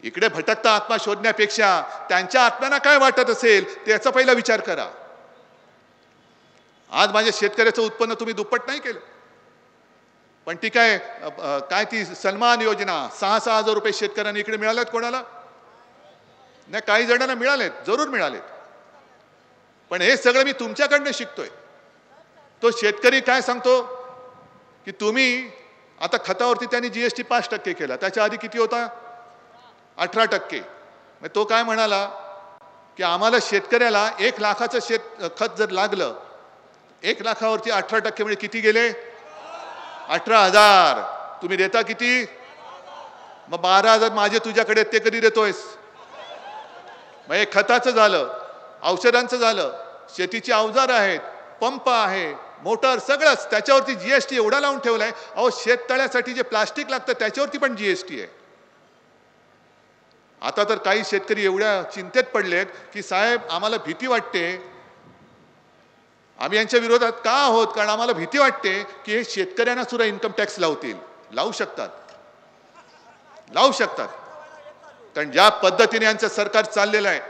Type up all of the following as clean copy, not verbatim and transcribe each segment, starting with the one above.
इकडे भटकता आत्मा शोधण्यापेक्षा त्यांच्या आत्म्यांना काय वाटत असेल त्याचा पहिला विचार करा. आज माझ्या शेतकऱ्याचं उत्पन्न तुम्ही दुप्पट नाही केलं, पण ती काय ती सन्मान योजना 6,000 रुपये शेतकऱ्यांना इकडे मिळालेत कोणाला नाही? काही जणांना मिळालेत, जरूर मिळालेत, पण हे सगळं मी तुमच्याकडनं शिकतोय. तो शेतकरी काय सांगतो की तुम्ही आता खतावरती त्यांनी जीएसटी 5% केला, त्याच्या आधी किती होता? 18%. तो काय म्हणाला की आम्हाला शेतकऱ्याला 1 लाखाचं खत जर लागलं, 1 लाखावरती 18% म्हणजे किती गेले? 18,000. तुम्ही देता किती? मग 12,000 माझे तुझ्याकडे, ते कधी देतोयस? मग हे खताचं झालं, औषधांचं झालं, शेतीची अवजार आहेत, पंप आहे, मोटर, सगळंच त्याच्यावरती जीएसटी एवढा लावून ठेवलाय. अहो, शेततळ्यासाठी जे प्लास्टिक लागतं त्याच्यावरती पण जीएसटी आहे. आता तर काही शेतकरी एवढ्या चिंतेत पडलेत की साहेब आम्हाला भीती वाटते, आम्ही यांच्या विरोधात का आहोत? कारण आम्हाला भीती वाटते की हे शेतकऱ्यांना सुद्धा इन्कम टॅक्स लावतील. लावू शकतात, कारण ज्या पद्धतीने यांचं सरकार चाललेलं आहे.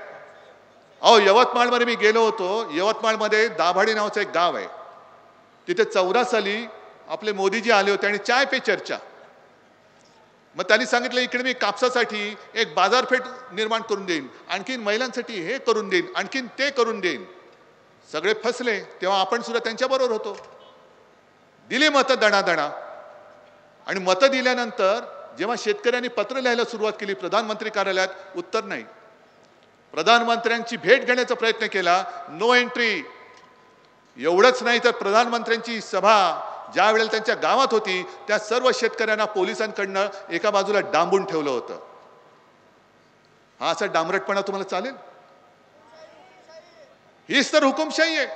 अहो, यवतमाळमध्ये मी गेलो होतो. यवतमाळमध्ये दाभाडी नावाचं एक गाव आहे. तिथे 14 साली आपले मोदीजी आले होते आणि चाय पे चर्चा. मग त्यांनी सांगितलं इकडे मी कापसासाठी एक बाजारपेठ निर्माण करून देईन, आणखीन महिलांसाठी हे करून देईन, आणखीन ते करून देईन. सगळे फसले. तेव्हा आपण सुद्धा त्यांच्याबरोबर होतो. दिली मतं दणादणा, आणि मतं दिल्यानंतर जेव्हा शेतकऱ्यांनी पत्र लिहायला सुरुवात केली प्रधानमंत्री कार्यालयात, उत्तर नाही. प्रधानमंत्र्यांची भेट घेण्याचा प्रयत्न केला, नो एंट्री. एवढंच नाही तर प्रधानमंत्र्यांची सभा ज्या वेळेला त्यांच्या गावात होती त्या सर्व शेतकऱ्यांना पोलिसांकडनं एका बाजूला डांबून ठेवलं होतं. हा असा डांबरटपणा तुम्हाला चालेल? हीच तर हुकुमशाही आहे.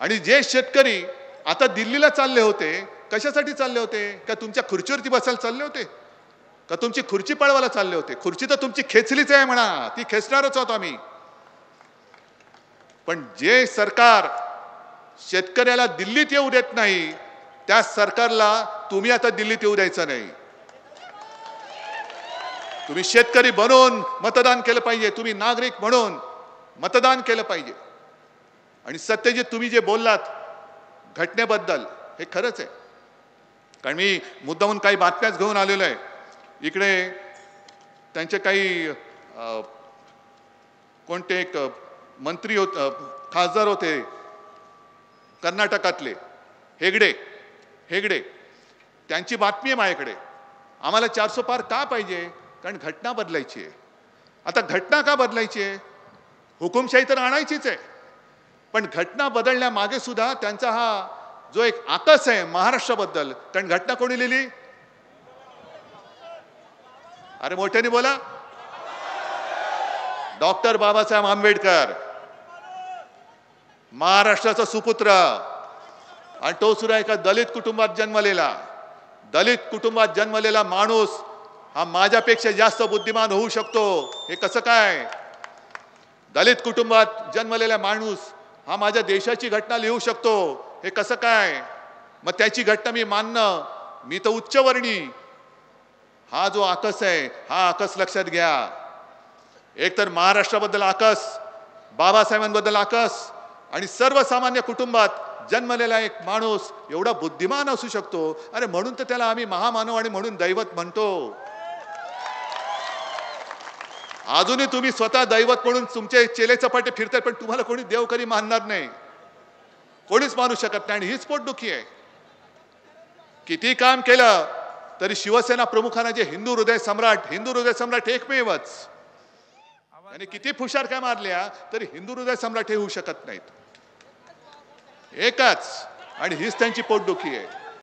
आणि जे शेतकरी आता दिल्लीला चालले होते, कशासाठी चालले होते? का तुमच्या खुर्चीवरती बसायला चालले होते? का तुमची खुर्ची पळवायला चालले होते? खुर्ची तर तुमची खेचलीच आहे म्हणा, ती खेचणारच आहोत आम्ही. पण जे सरकार शेतकऱ्याला दिल्लीत येऊ देत नाही, त्या सरकारला तुम्ही आता दिल्लीत येऊ द्यायचं नाही. तुम्ही शेतकरी बनून मतदान केलं पाहिजे, तुम्ही नागरिक म्हणून मतदान केलं पाहिजे. आणि सत्यजित, तुम्ही जे बोललात घटनेबद्दल हे खरंच आहे. कारण मी मुद्दामून काही बातम्याच घेऊन आलेलो आहे. इकडे त्यांचे काही कोणते एक मंत्री खासदार होते कर्नाटकातले, हेगडे, त्यांची बातमी आहे माझ्याकडे. आम्हाला 400 पार का पाहिजे? कारण घटना बदलायची आहे. आता घटना का बदलायची आहे? हुकुमशाही तर आणायचीच आहे, पण घटना बदलण्यामागे सुद्धा त्यांचा हा जो एक आकस आहे महाराष्ट्राबद्दल. कारण घटना कोणी लिहिली? अरे मोठ्याने बोला. डॉक्टर बाबासाहेब आंबेडकर, महाराष्ट्राचा सुपुत्र. आणि तो सुद्धा एका दलित कुटुंबात जन्मलेला माणूस हा माझ्यापेक्षा जास्त बुद्धिमान होऊ शकतो. हे कसं काय? दलित कुटुंबात जन्मलेला माणूस हा माझ्या देशाची घटना लिहू शकतो. हे कसं काय? मग त्याची घटना मी मानणं, मी तर उच्चवर्णी. हा जो आकस आहे, हा आकस लक्षात घ्या. एक तर महाराष्ट्राबद्दल आकस, बाबासाहेबांबद्दल आकस, आणि सर्वसामान्य कुटुंबात जन्मलेला एक माणूस एवढा बुद्धिमान असू शकतो. अरे म्हणून तर त्याला आम्ही महामानव आणि म्हणून दैवत म्हणतो. अजूनही तुम्ही स्वतः दैवत म्हणून तुमचे चेले चपाटे फिरतात, पण तुम्हाला कोणी देव कधी मानणार नाही, कोणीच मानू शकत नाही. आणि हीच पोटदुखी आहे. किती काम केलं तरी शिवसेना प्रमुखांना जे हिंदू हृदय सम्राट एकमेवच, आणि किती फुशार काय मारल्या तरी हिंदू हृदय सम्राट हे होऊ शकत नाहीत. एकच. आणि हीच त्यांची पोटदुखी आहे.